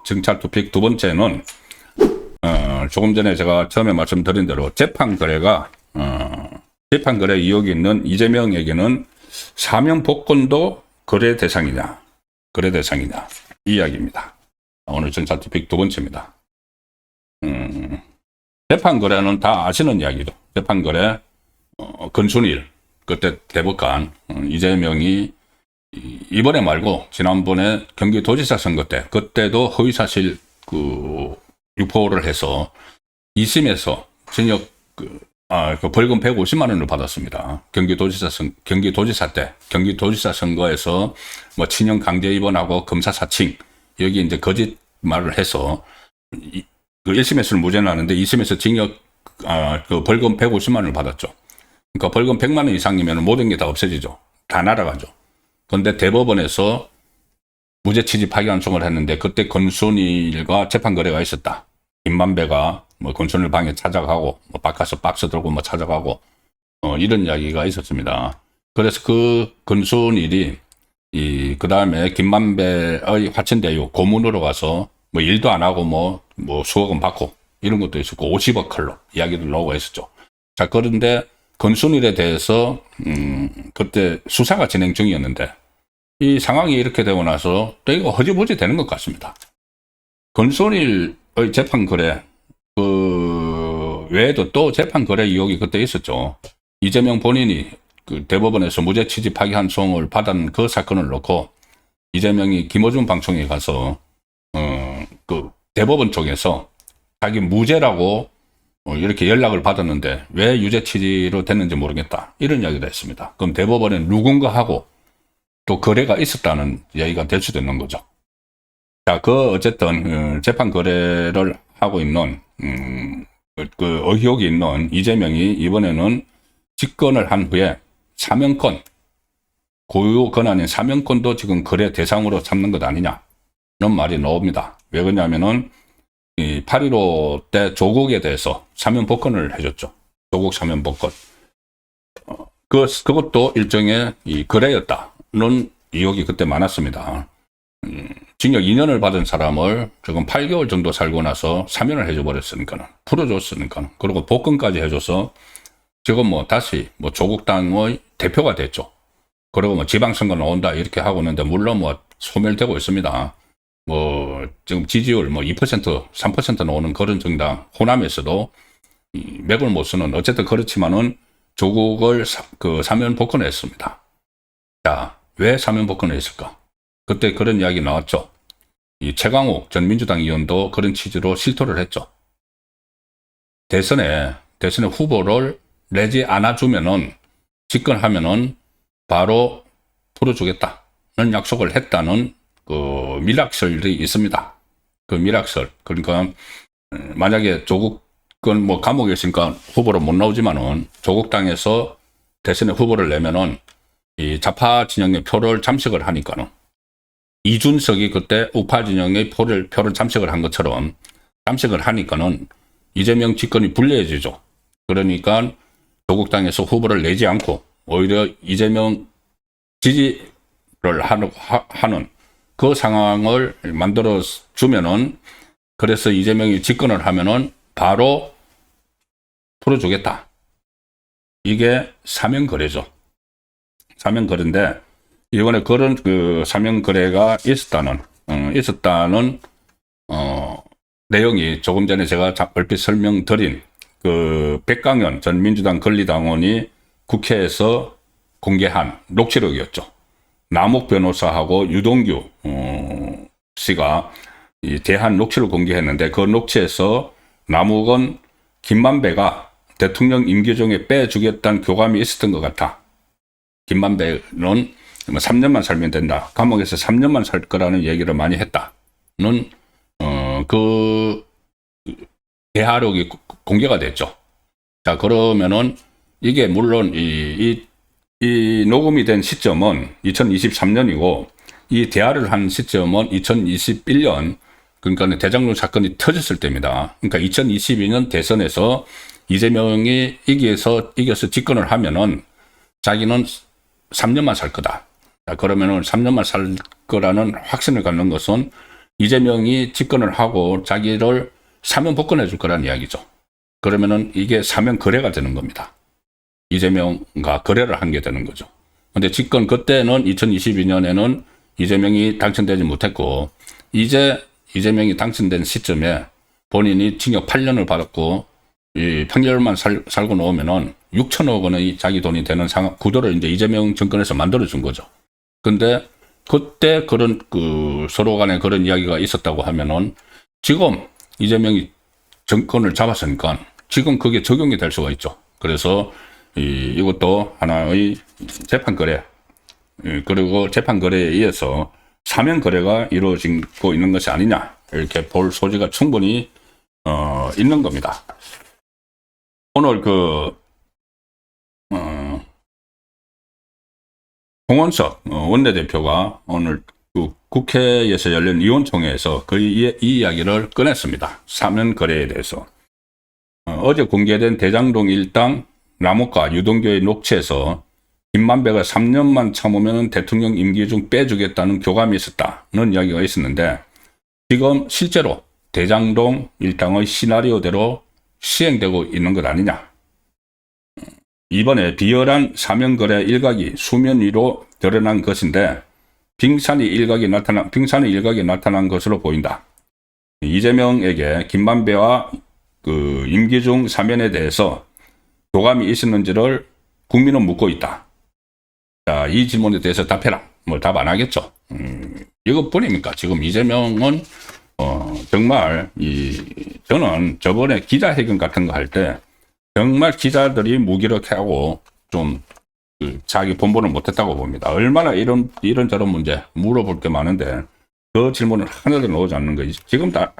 정찰 토픽 두 번째는 조금 전에 제가 처음에 말씀드린 대로 재판 거래 의혹이 있는 이재명에게는 사면 복권도 거래 대상이냐 이 이야기입니다. 오늘 정찰 토픽 두 번째입니다. 재판 거래는 다 아시는 이야기죠. 재판 거래 권순일 그때 대법관 이재명이 이번에 말고 지난번에 경기도지사 선거 때 그때도 허위사실 유포를 해서 2심에서 징역 벌금 150만 원을 받았습니다. 경기도지사 때 경기도지사 선거에서 뭐 친형 강제 입원하고 검사 사칭 여기 이제 거짓말을 해서 1심에서는 무죄 나는데 2심에서 징역 벌금 150만 원을 받았죠. 그러니까 벌금 100만 원 이상이면 모든 게 다 없어지죠. 다 날아가죠. 그런데 대법원에서 무죄 취지 파기환송을 했는데 그때 권순일과 재판 거래가 있었다. 김만배가 뭐 권순일 방에 찾아가고 뭐 바깥에서 박스 들고 뭐 찾아가고 이런 이야기가 있었습니다. 그래서 그 권순일이 그 다음에 김만배의 화천대유 고문으로 가서 뭐 일도 안 하고 뭐 수억 원 받고 이런 것도 있었고 50억 클럽 이야기도 나오고 했었죠. 자, 그런데 권순일에 대해서 그때 수사가 진행 중이었는데 이 상황이 이렇게 되고 나서 또 이거 허지부지 되는 것 같습니다. 권순일의 재판 거래 외에도 또 재판 거래 의혹이 그때 있었죠. 이재명 본인이 그 대법원에서 무죄 취지 파기환송을 받은 그 사건을 놓고 이재명이 김어준 방송에 가서 그 대법원 쪽에서 자기 무죄라고 이렇게 연락을 받았는데 왜 유죄 취지로 됐는지 모르겠다 이런 이야기를 했습니다. 그럼 대법원에 누군가하고 또 거래가 있었다는 이야기가 될 수도 있는 거죠. 자, 어쨌든 재판 거래를 하고 있는 그 의혹이 있는 이재명이 이번에는 집권을 한 후에 사면권 고유 권한인 사면권도 지금 거래 대상으로 삼는 것 아니냐는 말이 나옵니다. 왜 그러냐면은 이 8.15 때 조국에 대해서 사면 복권을 해줬죠. 조국 사면 복권. 그것도 일종의 이 거래였다는 의혹이 그때 많았습니다. 징역 2년을 받은 사람을 지금 8개월 정도 살고 나서 사면을 해줘버렸으니까는, 풀어줬으니까는, 그리고 복권까지 해줘서 지금 뭐 다시 뭐 조국당의 대표가 됐죠. 그리고 뭐 지방선거 나온다 이렇게 하고 있는데, 물론 뭐 소멸되고 있습니다. 뭐 지금 지지율 뭐 2%, 3% 나오는 그런 정당, 호남에서도 맥을 못 쓰는, 어쨌든 그렇지만은 조국을 사면 복권을 했습니다. 자, 왜 사면 복권을 했을까? 그때 그런 이야기 나왔죠. 이 최강욱 전 민주당 의원도 그런 취지로 실토를 했죠. 대선에 후보를 내지 않아주면은, 집권하면은 바로 풀어주겠다는 약속을 했다는 그 밀락설이 있습니다. 그 밀락설. 그러니까 만약에 조국은 뭐 감옥에 있으니까 후보로 못 나오지만은 조국당에서 대선에 후보를 내면은 이 좌파 진영의 표를 잠식을 하니까는, 이준석이 그때 우파 진영의 표를 잠식을 한 것처럼 잠식을 하니까는 이재명 집권이 불리해지죠. 그러니까 조국당에서 후보를 내지 않고 오히려 이재명 지지를 하는 그 상황을 만들어 주면은, 그래서 이재명이 집권을 하면은 바로 풀어주겠다. 이게 사면거래죠. 사면거래인데, 이번에 그런 사면거래가 있었다는 내용이 조금 전에 제가 얼핏 설명드린 백강현 전 민주당 권리당원이 국회에서 공개한 녹취록이었죠. 남욱 변호사하고 유동규 씨가 대한 녹취를 공개했는데, 그 녹취에서 남욱은 김만배가 대통령 임기 중에 빼주겠다는 교감이 있었던 것 같아. 김만배는 3년만 살면 된다. 감옥에서 3년만 살 거라는 얘기를 많이 했다는 그 대화록이 공개가 됐죠. 자, 그러면은 이게 물론 이 녹음이 된 시점은 2023년이고 이 대화를 한 시점은 2021년, 그러니까 대장동 사건이 터졌을 때입니다. 그러니까 2022년 대선에서 이재명이 이겨서 집권을 하면은 자기는 3년만 살 거다. 자, 그러면은 3년만 살 거라는 확신을 갖는 것은 이재명이 집권을 하고 자기를 사면 복권해 줄 거라는 이야기죠. 그러면은 이게 사면 거래가 되는 겁니다. 이재명과 거래를 한 게 되는 거죠. 근데 집권 그때는 2022년에는 이재명이 당선되지 못했고, 이제 이재명이 당선된 시점에 본인이 징역 8년을 받았고, 이 판결만 살고 나오면은 6천억 원의 자기 돈이 되는 상황, 구도를 이제 이재명 정권에서 만들어준 거죠. 근데 그때 그런 서로 간에 그런 이야기가 있었다고 하면은 지금 이재명이 정권을 잡았으니까 지금 그게 적용이 될 수가 있죠. 그래서 이것도 하나의 재판 거래, 그리고 재판 거래에 의해서 사면 거래가 이루어지고 있는 것이 아니냐, 이렇게 볼 소지가 충분히 있는 겁니다. 오늘 홍원석 원내대표가 오늘 국회에서 열린 의원총회에서 이 이야기를 꺼냈습니다. 사면 거래에 대해서. 어제 공개된 대장동 일당 나무가 유동규의 녹취에서 김만배가 3년만 참으면 대통령 임기 중 빼주겠다는 교감이 있었다는 이야기가 있었는데, 지금 실제로 대장동 일당의 시나리오대로 시행되고 있는 것 아니냐. 이번에 비열한 사면거래 일각이 수면 위로 드러난 것인데 빙산의 일각이 나타난 것으로 보인다. 이재명에게 김만배와 임기 중 사면에 대해서 교감이 있었는지를 국민은 묻고 있다. 자, 이 질문에 대해서 답해라. 뭐 답 안 하겠죠. 이것뿐입니까? 지금 이재명은 정말 저는 저번에 기자회견 같은 거 할 때 정말 기자들이 무기력해하고 좀 자기 본분을 못했다고 봅니다. 얼마나 이런저런 문제 물어볼 게 많은데 그 질문을 하나도 나오지 않는 거 지금 다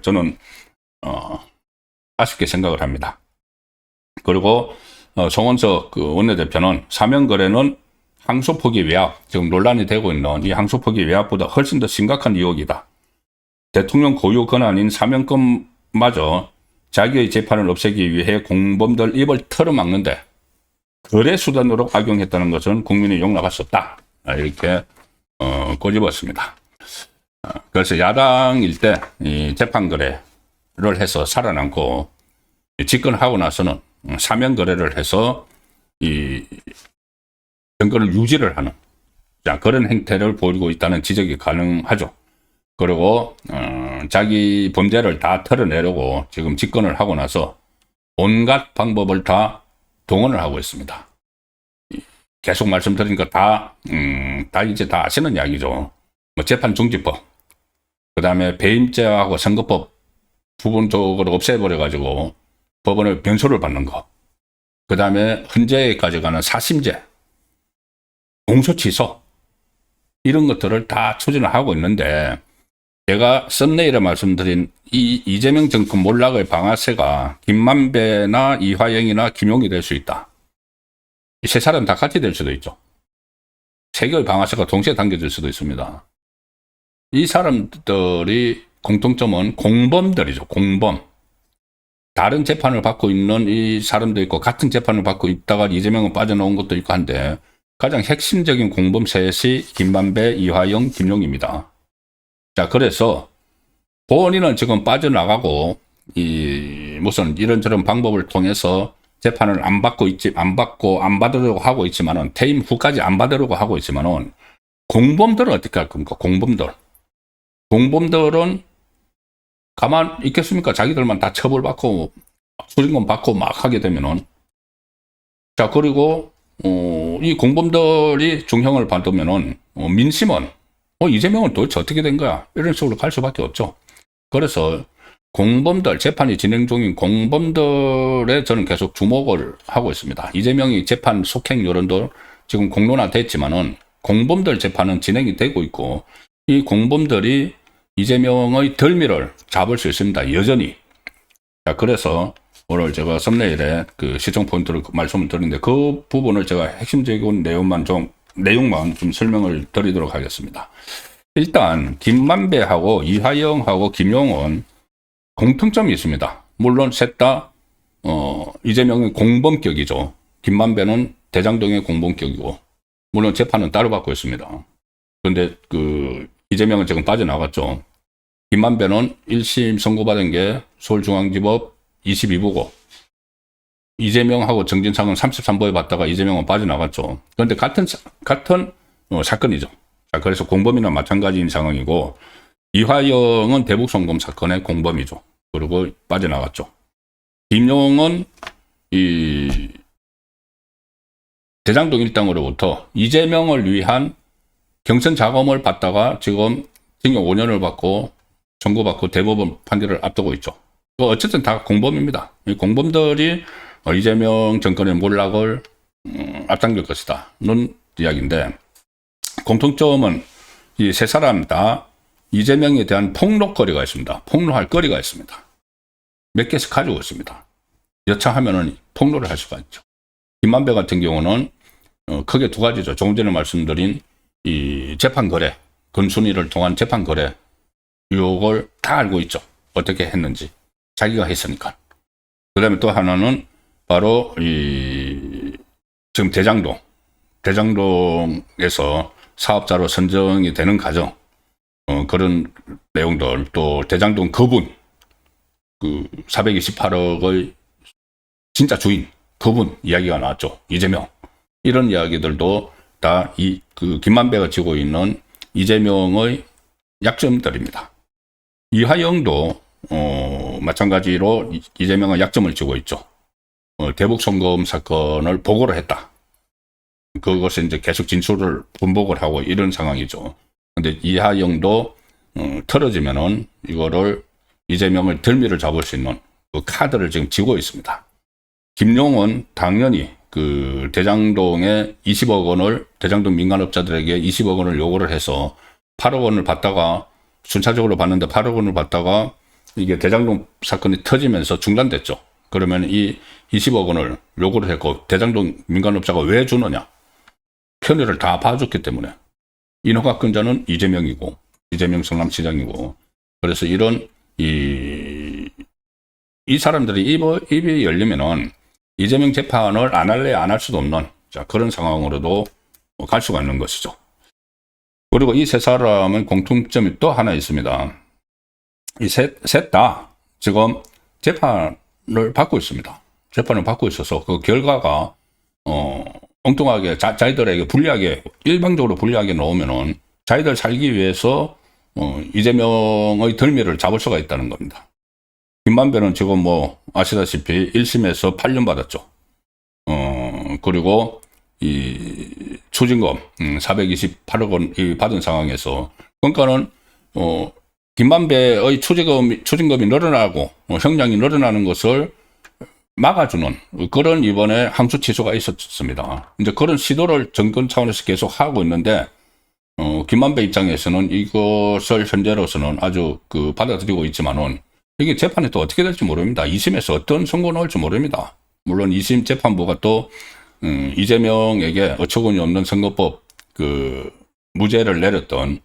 저는 아쉽게 생각을 합니다. 그리고 송원석 원내대표는 사면 거래는 항소 포기 외압, 지금 논란이 되고 있는 이 항소 포기 외압보다 훨씬 더 심각한 의혹이다. 대통령 고유 권한인 사면권마저 자기의 재판을 없애기 위해 공범들 입을 털어막는데 거래 수단으로 악용했다는 것은 국민이 용납할 수 없다. 이렇게 꼬집었습니다. 그래서 야당일 때 이 재판 거래를 해서 살아남고 집권하고 나서는 사면 거래를 해서 이 정권을 유지를 하는 그런 행태를 보이고 있다는 지적이 가능하죠. 그리고 자기 범죄를 다 털어내려고 지금 집권을 하고 나서 온갖 방법을 다 동원을 하고 있습니다. 계속 말씀드리니까 다 이제 다 아시는 이야기죠. 뭐 재판중지법, 그 다음에 배임죄하고 선거법 부분적으로 없애버려가지고 법원의 변소를 받는 거, 그 다음에 헌재까지 가는 사심제, 공소 취소, 이런 것들을 다 추진을 하고 있는데, 제가 썸네일에 말씀드린 이 이재명 정권 몰락의 방아쇠가 김만배나 이화영이나 김용이 될 수 있다. 이 세 사람 다 같이 될 수도 있죠. 세 개의 방아쇠가 동시에 당겨질 수도 있습니다. 이 사람들이 공통점은 공범들이죠. 공범. 다른 재판을 받고 있는 이 사람도 있고 같은 재판을 받고 있다가 이재명은 빠져나온 것도 있고 한데 가장 핵심적인 공범 셋이 김만배, 이화영, 김용입니다. 자, 그래서 본인은 지금 빠져나가고 무슨 이런저런 방법을 통해서 재판을 안 받으려고 하고 있지만은, 퇴임 후까지 안 받으려고 하고 있지만은, 공범들은 어떻게 할 겁니까? 공범들은 가만 있겠습니까? 자기들만 다 처벌받고, 수링금 받고 막 하게 되면은. 자, 그리고, 이 공범들이 중형을 받으면은, 민심은, 이재명은 도대체 어떻게 된 거야? 이런 식으로 갈 수밖에 없죠. 그래서, 공범들, 재판이 진행 중인 공범들에 저는 계속 주목을 하고 있습니다. 이재명이 재판 속행 여론도 지금 공론화됐지만은 공범들 재판은 진행이 되고 있고 이 공범들이 이재명의 덜미를 잡을 수 있습니다. 여전히. 자, 그래서 오늘 제가 썸네일에 시청 포인트를 말씀을 드리는데 그 부분을 제가 핵심적인 내용만 좀 설명을 드리도록 하겠습니다. 일단 김만배하고 이화영하고 김용은 공통점이 있습니다. 물론 셋 다 이재명의 공범격이죠. 김만배는 대장동의 공범격이고, 물론 재판은 따로 받고 있습니다. 그런데 이재명은 지금 빠져나갔죠. 김만배는 1심 선고받은 게 서울중앙지법 22부고, 이재명하고 정진상은 33부에 받다가 이재명은 빠져나갔죠. 그런데 같은 사건이죠. 자, 그래서 공범이나 마찬가지인 상황이고, 이화영은 대북송금 사건의 공범이죠. 그리고 빠져나갔죠. 김용은 이 대장동 일당으로부터 이재명을 위한 경선 자금을 받다가 지금 징역 5년을 받고 선고받고 대법원 판결을 앞두고 있죠. 어쨌든 다 공범입니다. 이 공범들이 이재명 정권의 몰락을 앞당길 것이다는 이야기인데, 공통점은 이 세 사람 다 이재명에 대한 폭로거리가 있습니다. 폭로할 거리가 있습니다. 몇 개씩 가지고 있습니다. 여차하면은 폭로를 할 수가 있죠. 김만배 같은 경우는 크게 두 가지죠. 조금 전에 말씀드린 이 재판 거래, 건순위를 통한 재판 거래 유혹을 다 알고 있죠. 어떻게 했는지 자기가 했으니까. 그다음에 또 하나는 바로 지금 대장동에서 사업자로 선정이 되는 과정, 그런 내용들, 또 대장동 그분, 428억의 진짜 주인, 그분 이야기가 나왔죠. 이재명. 이런 이야기들도 다 김만배가 쥐고 있는 이재명의 약점들입니다. 이화영도, 마찬가지로 이재명은 약점을 쥐고 있죠. 대북송금 사건을 보고를 했다. 그것을 이제 계속 진술을 분복을 하고 이런 상황이죠. 근데 이하영도 틀어지면은 이거를 이재명을 덜미를 잡을 수 있는 그 카드를 지금 쥐고 있습니다. 김용은 당연히 대장동에 20억 원을, 대장동 민간업자들에게 20억 원을 요구를 해서 8억 원을 받다가, 순차적으로 받는데 8억 원을 받다가 이게 대장동 사건이 터지면서 중단됐죠. 그러면 이 20억 원을 요구를 했고, 대장동 민간업자가 왜 주느냐? 편의를 다 봐줬기 때문에. 인허가권자는 이재명이고, 이재명 성남시장이고, 그래서 이런 이 사람들이 입이 열리면은 이재명 재판을 안 할래 안 할 수도 없는, 자, 그런 상황으로도 갈 수가 있는 것이죠. 그리고 이 세 사람은 공통점이 또 하나 있습니다. 이 셋 다 지금 재판을 받고 있습니다. 재판을 받고 있어서 그 결과가 엉뚱하게 자기들에게 불리하게, 일방적으로 불리하게 나오면은 자기들 살기 위해서 이재명의 덜미를 잡을 수가 있다는 겁니다. 김만배는 지금 아시다시피 1심에서 8년 받았죠. 그리고 이 추징금 428억 원 받은 상황에서, 그러니까는 김만배의 추징금이 늘어나고 형량이 늘어나는 것을 막아주는 그런 이번에 항소 취소가 있었습니다. 이제 그런 시도를 정권 차원에서 계속 하고 있는데, 김만배 입장에서는 이것을 현재로서는 아주 받아들이고 있지만은, 이게 재판이 또 어떻게 될지 모릅니다. 2심에서 어떤 선고 나올지 모릅니다. 물론 2심 재판부가 또 이재명에게 어처구니 없는 선거법 무죄를 내렸던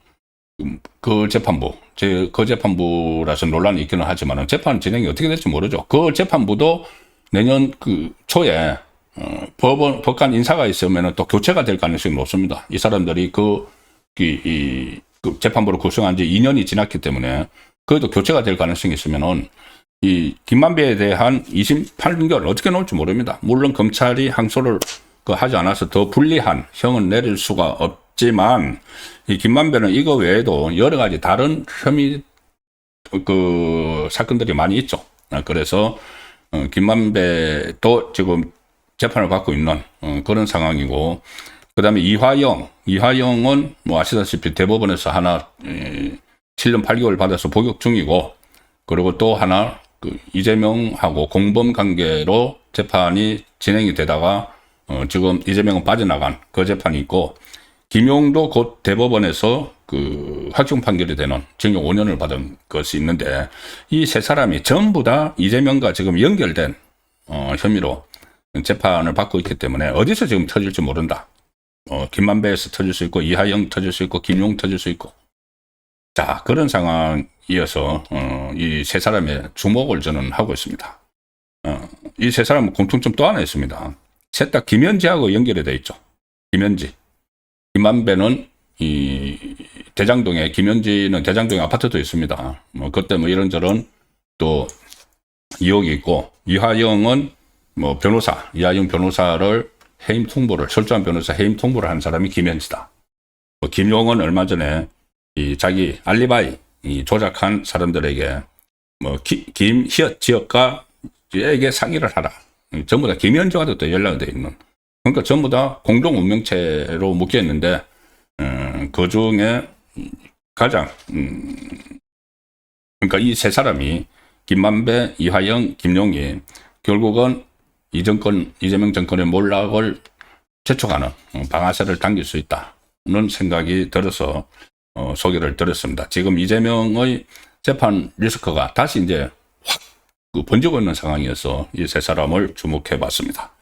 그 재판부라서 논란이 있기는 하지만 재판 진행이 어떻게 될지 모르죠. 그 재판부도 내년 초에 법관 인사가 있으면 또 교체가 될 가능성이 높습니다. 이 사람들이 재판부를 구성한 지 2년이 지났기 때문에 그래도 교체가 될 가능성이 있으면은 이 김만배에 대한 2심 판결 어떻게 나올지 모릅니다. 물론 검찰이 항소를 하지 않아서 더 불리한 형은 내릴 수가 없지만, 이 김만배는 이거 외에도 여러 가지 다른 혐의 사건들이 많이 있죠. 그래서 김만배도 지금 재판을 받고 있는 그런 상황이고, 그 다음에 이화영은 아시다시피 대법원에서 하나 7년 8개월 받아서 복역 중이고, 그리고 또 하나 이재명하고 공범 관계로 재판이 진행이 되다가 지금 이재명은 빠져나간 그 재판이 있고, 김용도 곧 대법원에서 확정 판결이 되는 징역 5년을 받은 것이 있는데, 이 세 사람이 전부 다 이재명과 지금 연결된 혐의로 재판을 받고 있기 때문에 어디서 지금 터질지 모른다. 김만배에서 터질 수 있고, 이하영 터질 수 있고, 김용 터질 수 있고. 자, 그런 상황이어서 이 세 사람의 주목을 저는 하고 있습니다. 이 세 사람은 공통점 또 하나 있습니다. 셋 다 김현지하고 연결이 돼 있죠. 김현지. 김만배는 이 대장동에, 김현지는 대장동에 아파트도 있습니다. 뭐 그때 뭐 이런저런 또 의혹이 있고, 이화영은 뭐 변호사, 이화영 변호사를 해임 통보를, 철저한 변호사 해임 통보를 한 사람이 김현지다. 뭐 김용은 얼마 전에 이 자기 알리바이 이 조작한 사람들에게 뭐 김희엇 지역가에게 상의를 하라. 전부 다 김현지와도 또 연락돼 있는. 그러니까 전부 다 공동 운명체로 묶여 있는데, 그 중에 가장 그러니까 이 세 사람이 김만배, 이화영, 김용이 결국은 이재명 정권의 몰락을 재촉하는 방아쇠를 당길 수 있다는 생각이 들어서 소개를 드렸습니다. 지금 이재명의 재판 리스크가 다시 이제 확 번지고 있는 상황이어서 이 세 사람을 주목해 봤습니다.